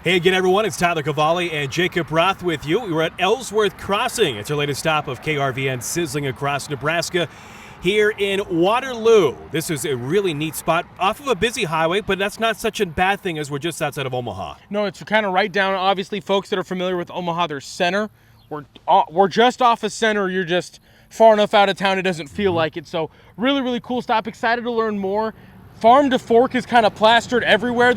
Hey again, everyone. It's Tyler Cavalli and Jacob Roth with you. We're at Ellsworth Crossing. It's our latest stop of KRVN Sizzling across Nebraska here in Waterloo. This is a really neat spot off of a busy highway, but that's not such a bad thing as we're just outside of Omaha. No, it's kind of right down. Obviously, folks that are familiar with Omaha, there's center. We're just off of center. You're just far enough out of town it doesn't feel like it. So really, really cool stop. Excited to learn more. Farm to fork is kind of plastered everywhere.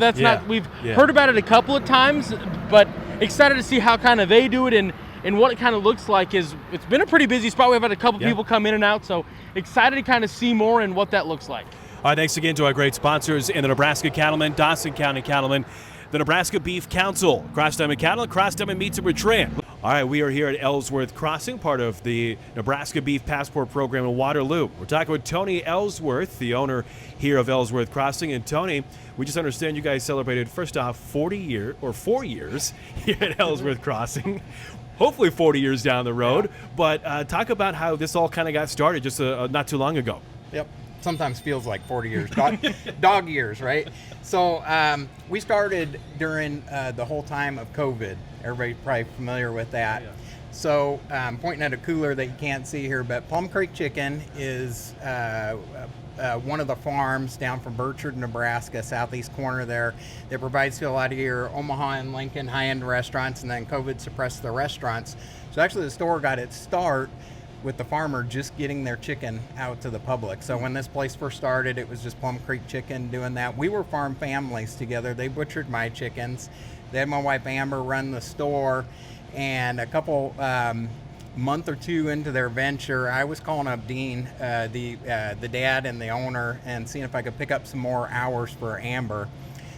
We've heard about it a couple of times, but excited to see how kind of they do it and what it kind of looks like. It's been a pretty busy spot. We've had a couple people come in and out, so excited to kind of see more and what that looks like. All right, thanks again to our great sponsors in the Nebraska Cattlemen, Dawson County Cattlemen, the Nebraska Beef Council, Cross Diamond Cattle, Cross Diamond Meats and Bertrand. All right, we are here at Ellsworth Crossing, part of the Nebraska Beef Passport Program in Waterloo. We're talking with Tony Ellsworth, the owner here of Ellsworth Crossing. And Tony, we just understand you guys celebrated, first off, 4 years here at Ellsworth Crossing. Hopefully 40 years down the road. But talk about how this all kind of got started just not too long ago. Yep. Sometimes feels like 40 years, dog years, right? So we started during the whole time of COVID. Everybody's probably familiar with that. So I'm pointing at a cooler that you can't see here, but Plum Creek Chicken is one of the farms down from Burchard, Nebraska, southeast corner there, that provides to a lot of your Omaha and Lincoln high-end restaurants, and then COVID suppressed the restaurants. So actually the store got its start with the farmer just getting their chicken out to the public. So when this place first started, it was just Plum Creek Chicken doing that. We were farm families together. They butchered my chickens. They had my wife Amber run the store, and a couple month or two into their venture, I was calling up Dean, the dad and the owner, and seeing if I could pick up some more hours for Amber.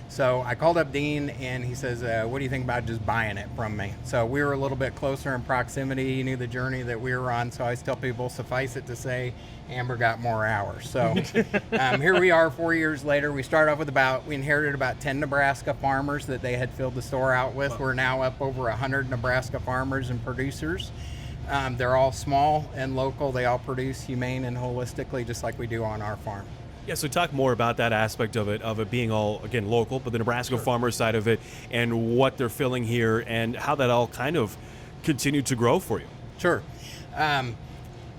So I called up Dean, and he says, what do you think about just buying it from me? So we were a little bit closer in proximity. He knew the journey that we were on. So I always tell people, suffice it to say, Amber got more hours. So here we are 4 years later. We inherited about 10 Nebraska farmers that they had filled the store out with. We're now up over 100 Nebraska farmers and producers. They're all small and local. They all produce humane and holistically, just like we do on our farm. Yeah, so talk more about that aspect of it being all, again, local, but the Nebraska farmer side of it and what they're filling here and how that all kind of continued to grow for you. Sure.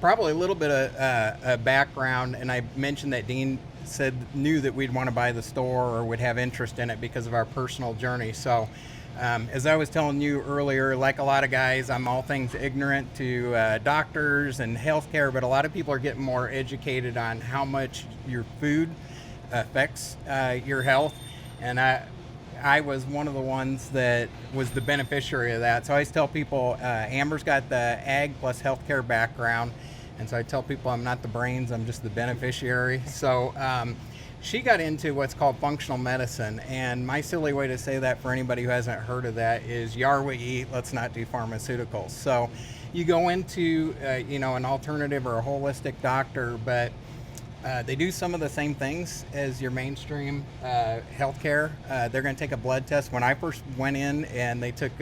Probably a little bit of background, and I mentioned that Dean knew that we'd want to buy the store or would have interest in it because of our personal journey. So as I was telling you earlier, like a lot of guys, I'm all things ignorant to doctors and healthcare, but a lot of people are getting more educated on how much your food affects your health. And I was one of the ones that was the beneficiary of that. So I always tell people, Amber's got the ag plus healthcare background. And so I tell people I'm not the brains, I'm just the beneficiary. So she got into what's called functional medicine, and my silly way to say that for anybody who hasn't heard of that is, you are what you eat, let's not do pharmaceuticals. So you go into an alternative or a holistic doctor, but they do some of the same things as your mainstream healthcare. They're going to take a blood test. When I first went in and they took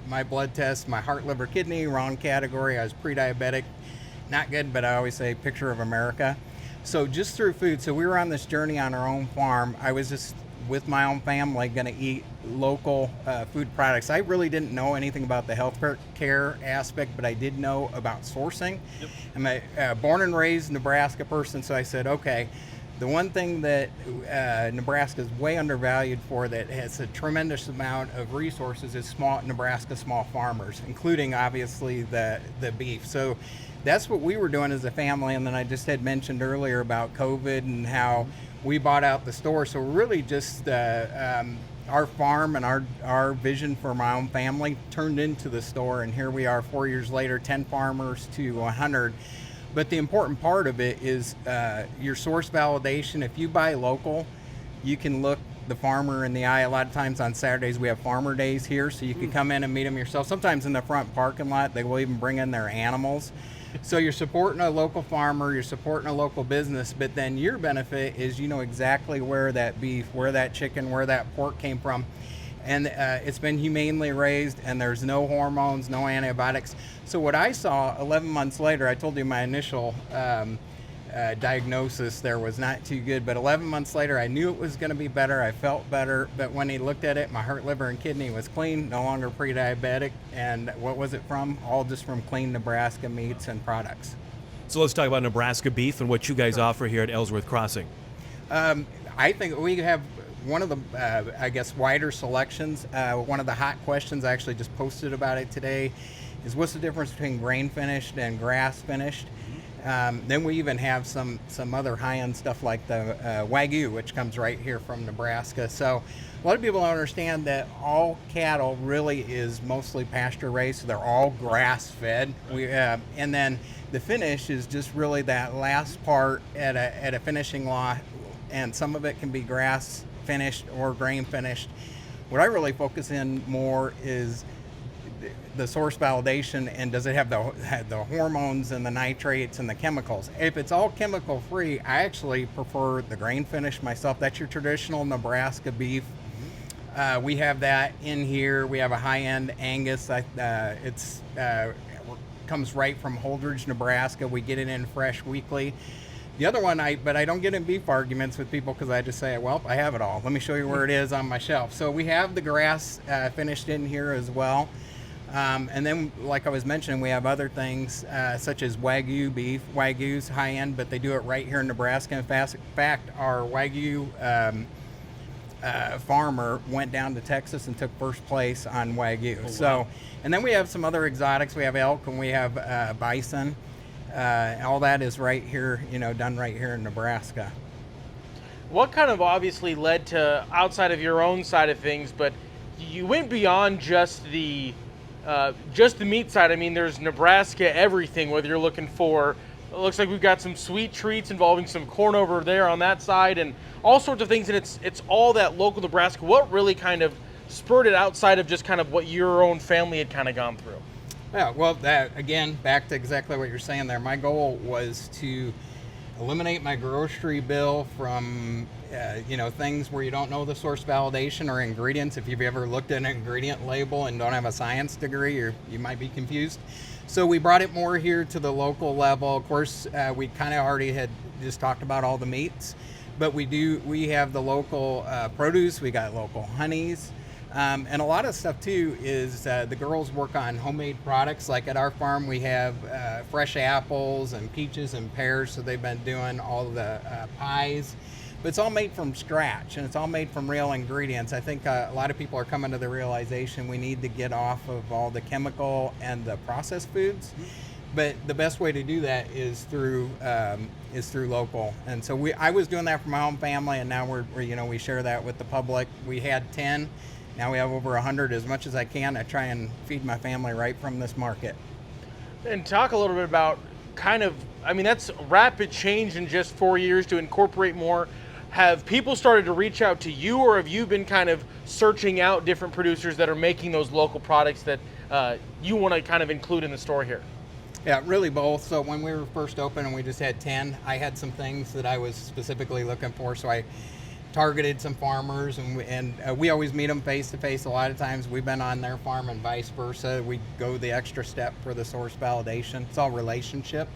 my blood test, my heart, liver, kidney, wrong category, I was pre-diabetic, not good, but I always say picture of America. So just through food, so we were on this journey on our own farm. I was just with my own family going to eat local food products. I really didn't know anything about the health care aspect, but I did know about sourcing. Yep. I'm a born and raised Nebraska person, so I said, okay, the one thing that Nebraska is way undervalued for, that has a tremendous amount of resources, is Nebraska small farmers, including obviously the beef. So that's what we were doing as a family. And then I just had mentioned earlier about COVID and how we bought out the store. So really just our farm and our vision for my own family turned into the store. And here we are 4 years later, 10 farmers to 100. But the important part of it is your source validation. If you buy local, you can look the farmer in the eye. A lot of times on Saturdays we have farmer days here, so you can come in and meet them yourself. Sometimes in the front parking lot, they will even bring in their animals. So you're supporting a local farmer, you're supporting a local business, but then your benefit is you know exactly where that beef, where that chicken, where that pork came from. And it's been humanely raised, and there's no hormones, no antibiotics. So what I saw 11 months later, I told you my initial diagnosis there was not too good. But 11 months later, I knew it was going to be better. I felt better. But when he looked at it, my heart, liver, and kidney was clean, no longer pre-diabetic. And what was it from? All just from clean Nebraska meats and products. So let's talk about Nebraska beef and what you guys offer here at Ellsworth Crossing. I think we have one of the, I guess, wider selections. One of the hot questions, I actually just posted about it today, is what's the difference between grain finished and grass finished? Then we even have some other high-end stuff like the Wagyu, which comes right here from Nebraska. So a lot of people don't understand that all cattle really is mostly pasture raised, so they're all grass-fed. And then the finish is just really that last part at a finishing lot, and some of it can be grass finished or grain finished. What I really focus in more is the source validation, and does it have the hormones and the nitrates and the chemicals. If it's all chemical free, I actually prefer the grain finish myself. That's your traditional Nebraska beef. We have that in here. We have a high-end Angus. It's comes right from Holdridge, Nebraska. We get it in fresh weekly. The other one, but I don't get in beef arguments with people because I just say, well, I have it all. Let me show you where it is on my shelf. So we have the grass finished in here as well. And then, like I was mentioning, we have other things such as Wagyu beef. Wagyu's high-end, but they do it right here in Nebraska. In fact, our Wagyu farmer went down to Texas and took first place on Wagyu. Oh, wow. So, and then we have some other exotics. We have elk and we have bison. All that is right here, done right here in Nebraska. What kind of obviously led to, outside of your own side of things, but you went beyond just the meat side. I mean, there's Nebraska everything, whether you're looking for, it looks like we've got some sweet treats involving some corn over there on that side and all sorts of things, and it's all that local Nebraska. What really kind of spurred it outside of just kind of what your own family had kind of gone through? Yeah, well, that again, back to exactly what you're saying there. My goal was to eliminate my grocery bill from, things where you don't know the source validation or ingredients. If you've ever looked at an ingredient label and don't have a science degree, you might be confused. So we brought it more here to the local level. Of course, we kind of already had just talked about all the meats, but we have the local produce. We got local honeys. And a lot of stuff too is the girls work on homemade products. Like at our farm, we have fresh apples and peaches and pears. So they've been doing all the pies, but it's all made from scratch and it's all made from real ingredients. I think a lot of people are coming to the realization we need to get off of all the chemical and the processed foods. But the best way to do that is through local. And so I was doing that for my own family, and now we share that with the public. We had 10. Now we have over 100. As much as I can, I try and feed my family right from this market. And talk a little bit about that's rapid change in just 4 years to incorporate more. Have people started to reach out to you, or have you been kind of searching out different producers that are making those local products that you want to kind of include in the store here? Yeah, really both. So when we were first open and we just had 10, I had some things that I was specifically looking for. So I targeted some farmers, and we always meet them face to face. A lot of times we've been on their farm and vice versa. We go the extra step for the source validation. It's all relationship.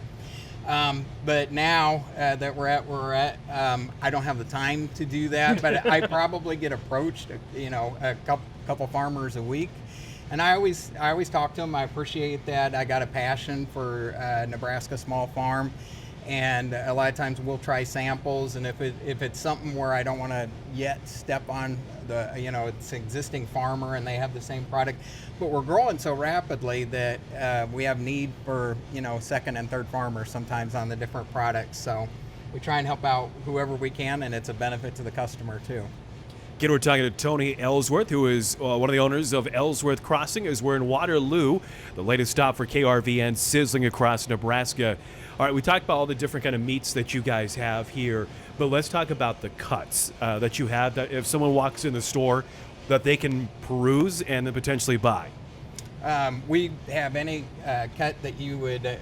But now that we're at where we're at, I don't have the time to do that, but I probably get approached, a couple farmers a week. And I always talk to them. I appreciate that. I got a passion for Nebraska small farm. And a lot of times we'll try samples, and if it's something where I don't want to yet step on it's an existing farmer and they have the same product, but we're growing so rapidly that we have need for second and third farmers sometimes on the different products. So we try and help out whoever we can, and it's a benefit to the customer too. Again, we're talking to Tony Ellsworth, who is one of the owners of Ellsworth Crossing, as we're in Waterloo, the latest stop for KRVN, sizzling across Nebraska. All right, we talked about all the different kind of meats that you guys have here, but let's talk about the cuts that you have, that if someone walks in the store, that they can peruse and then potentially buy. We have any cut that you would,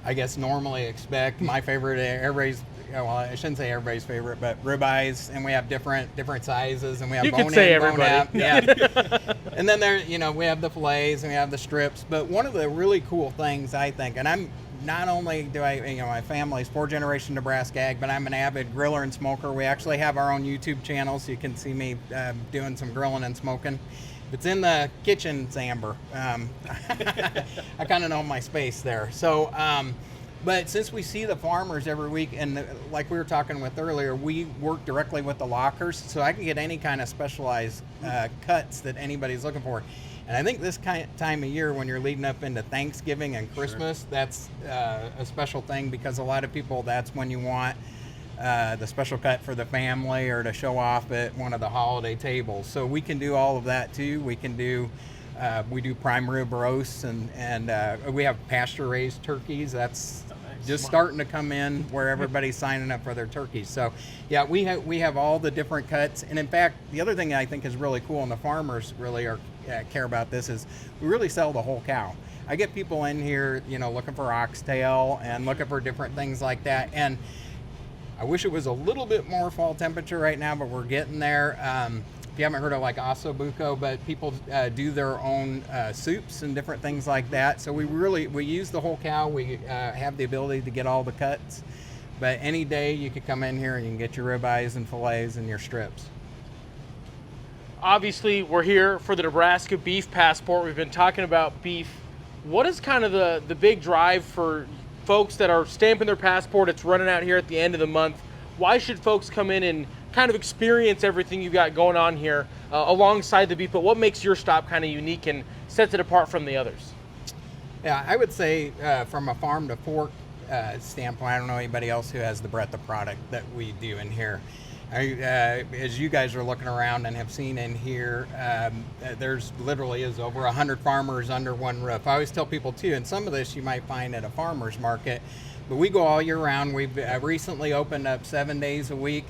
I guess, normally expect. My favorite, I shouldn't say everybody's favorite, but ribeyes, and we have different sizes, and we have bone in, bone out. Yeah. And then we have the fillets and we have the strips. But one of the really cool things, I think, and I'm not only do I, my family's 4th-generation Nebraska ag, but I'm an avid griller and smoker. We actually have our own YouTube channel, so you can see me doing some grilling and smoking. If it's in the kitchen, it's amber. I kind of know my space there. So, but since we see the farmers every week, and like we were talking with earlier, we work directly with the lockers, so I can get any kind of specialized cuts that anybody's looking for. And I think this time of year, when you're leading up into Thanksgiving and Christmas, sure, that's a special thing, because a lot of people, that's when you want the special cut for the family or to show off at one of the holiday tables. So we can do all of that too. We can do we do prime rib roasts, and we have pasture raised turkeys. That's just starting to come in, where everybody's signing up for their turkeys. So yeah, we have all the different cuts. And in fact, the other thing I think is really cool, and the farmers really care about this, is we really sell the whole cow. I get people in here, looking for oxtail and looking for different things like that. And I wish it was a little bit more fall temperature right now, but we're getting there. If you haven't heard of like ossobuco, but people do their own soups and different things like that. So we use the whole cow. We have the ability to get all the cuts. But any day you could come in here and you can get your ribeyes and fillets and your strips. Obviously, we're here for the Nebraska Beef Passport. We've been talking about beef. What is kind of the big drive for folks that are stamping their passport? It's running out here at the end of the month. Why should folks come in and kind of experience everything you got going on here alongside the beef? But what makes your stop kind of unique and sets it apart from the others? Yeah, I would say from a farm to fork standpoint, I don't know anybody else who has the breadth of product that we do in here. As you guys are looking around and have seen in here, there's literally is over 100 farmers under one roof. I always tell people too, and some of this you might find at a farmer's market, but we go all year round. We've recently opened up 7 days a week.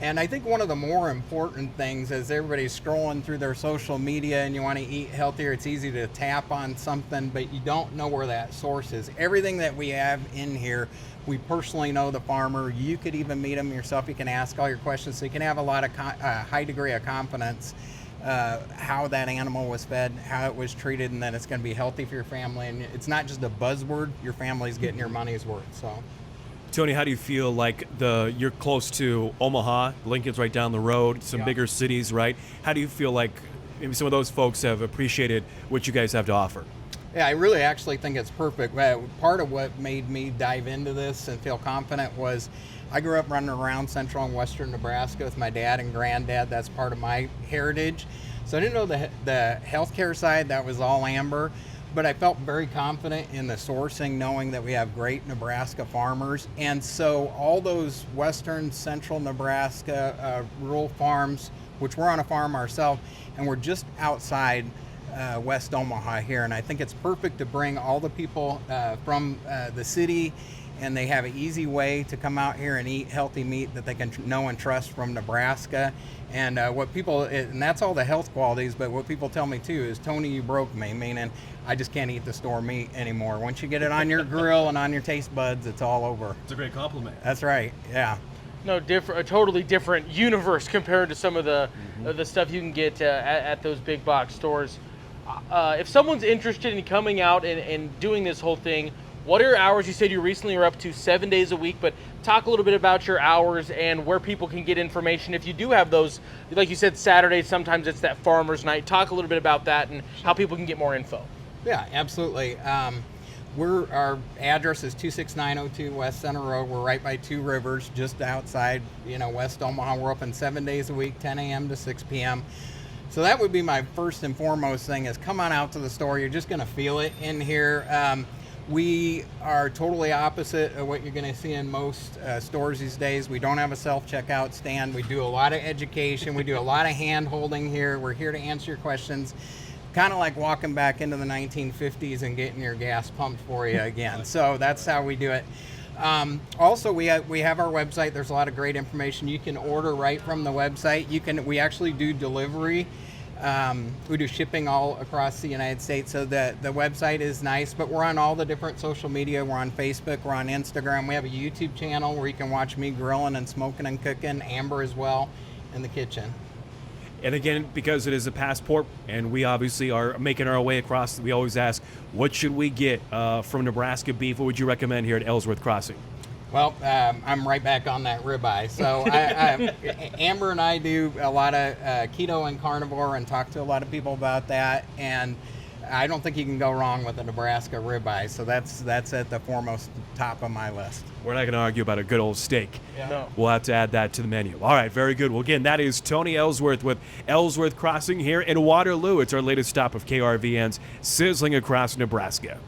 And I think one of the more important things, as everybody's scrolling through their social media and you want to eat healthier, it's easy to tap on something, but you don't know where that source is. Everything that we have in here, we personally know the farmer. You could even meet them yourself. You can ask all your questions, so you can have a lot of high degree of confidence how that animal was fed, how it was treated, and that it's going to be healthy for your family. And it's not just a buzzword. Your family's getting your money's worth. So. Tony, how do you feel like you're close to Omaha, Lincoln's right down the road, some bigger cities, right? How do you feel like maybe some of those folks have appreciated what you guys have to offer? Yeah, I really actually think it's perfect. Part of what made me dive into this and feel confident was I grew up running around central and western Nebraska with my dad and granddad. That's part of my heritage. So I didn't know the healthcare side, that was all amber. But I felt very confident in the sourcing, knowing that we have great Nebraska farmers. And so all those western, central Nebraska rural farms, which we're on a farm ourselves, and we're just outside West Omaha here. And I think it's perfect to bring all the people from the city, and they have an easy way to come out here and eat healthy meat that they can know and trust from Nebraska. And and that's all the health qualities, but what people tell me too is, Tony, you broke me, meaning I just can't eat the store meat anymore. Once you get it on your grill and on your taste buds, it's all over. It's a great compliment. That's right, yeah. No, a totally different universe compared to some of the stuff you can get at those big box stores. If someone's interested in coming out and doing this whole thing, what are your hours? You said you recently are up to 7 days a week, but talk a little bit about your hours and where people can get information. If you do have those, like you said, Saturdays, sometimes it's that farmer's night. Talk a little bit about that and how people can get more info. Yeah, absolutely. Our address is 26902 West Center Road. We're right by Two Rivers, just outside, West Omaha. We're open 7 days a week, 10 a.m. to 6 p.m. So that would be my first and foremost thing, is come on out to the store. You're just going to feel it in here. We are totally opposite of what you're going to see in most stores these days. We don't have a self-checkout stand. We do a lot of education. We do a lot of hand-holding here. We're here to answer your questions. Kind of like walking back into the 1950s and getting your gas pumped for you again. So that's how we do it. Also, we have our website. There's a lot of great information. You can order right from the website. We actually do delivery. We do shipping all across the United States, so the website is nice, but we're on all the different social media. We're on Facebook, we're on Instagram. We have a YouTube channel where you can watch me grilling and smoking and cooking, Amber as well, in the kitchen. And again, because it is a passport and we obviously are making our way across, we always ask, what should we get from Nebraska beef? What would you recommend here at Ellsworth Crossing? Well, I'm right back on that ribeye. So Amber and I do a lot of keto and carnivore and talk to a lot of people about that. And I don't think you can go wrong with a Nebraska ribeye. So that's at the foremost top of my list. We're not going to argue about a good old steak. Yeah. No. We'll have to add that to the menu. All right, very good. Well, again, that is Tony Ellsworth with Ellsworth Crossing here in Waterloo. It's our latest stop of KRVN's Sizzling Across Nebraska.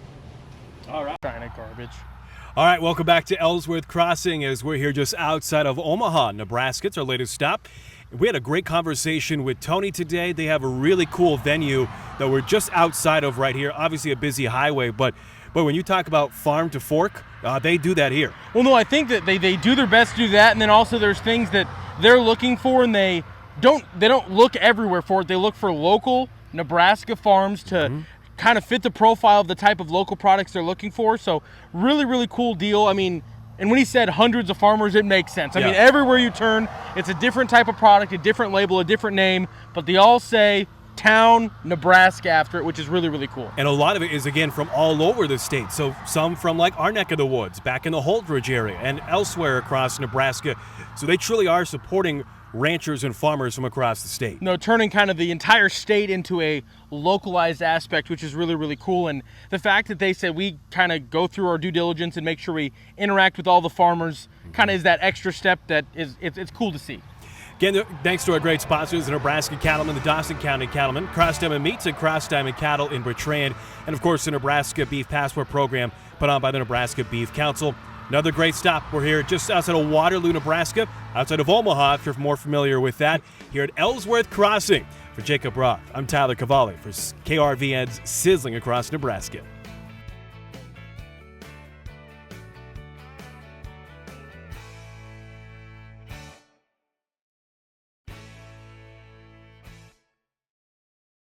All right. China garbage. All right, welcome back to Ellsworth Crossing as we're here just outside of Omaha, Nebraska. It's our latest stop. We had a great conversation with Tony today. They have a really cool venue that we're just outside of right here. Obviously a busy highway, but when you talk about farm to fork, they do that here. Well, no, I think that they do their best to do that, and then also there's things that they're looking for, and they don't look everywhere for it. They look for local Nebraska farms to kind of fit the profile of the type of local products they're looking for. So really, really cool deal. I mean, and when he said hundreds of farmers, it makes sense. I mean, everywhere you turn, it's a different type of product, a different label, a different name, but they all say town Nebraska after it, which is really, really cool. And a lot of it is, again, from all over the state. So some from like our neck of the woods, back in the Holdridge area and elsewhere across Nebraska. So they truly are supporting ranchers and farmers from across the state. No, turning kind of the entire state into a localized aspect, which is really, really cool. And the fact that they said we kind of go through our due diligence and make sure we interact with all the farmers kind of is that extra step that is, it's cool to see. Again, thanks to our great sponsors, the Nebraska Cattlemen, the Dawson County Cattlemen, Cross Diamond Meats and Cross Diamond Cattle in Bertrand, and of course the Nebraska Beef Passport Program put on by the Nebraska Beef Council. Another great stop. We're here just outside of Waterloo, Nebraska, outside of Omaha, if you're more familiar with that, here at Ellsworth Crossing. For Jacob Roth, I'm Tyler Cavalli for KRVN's Sizzling Across Nebraska.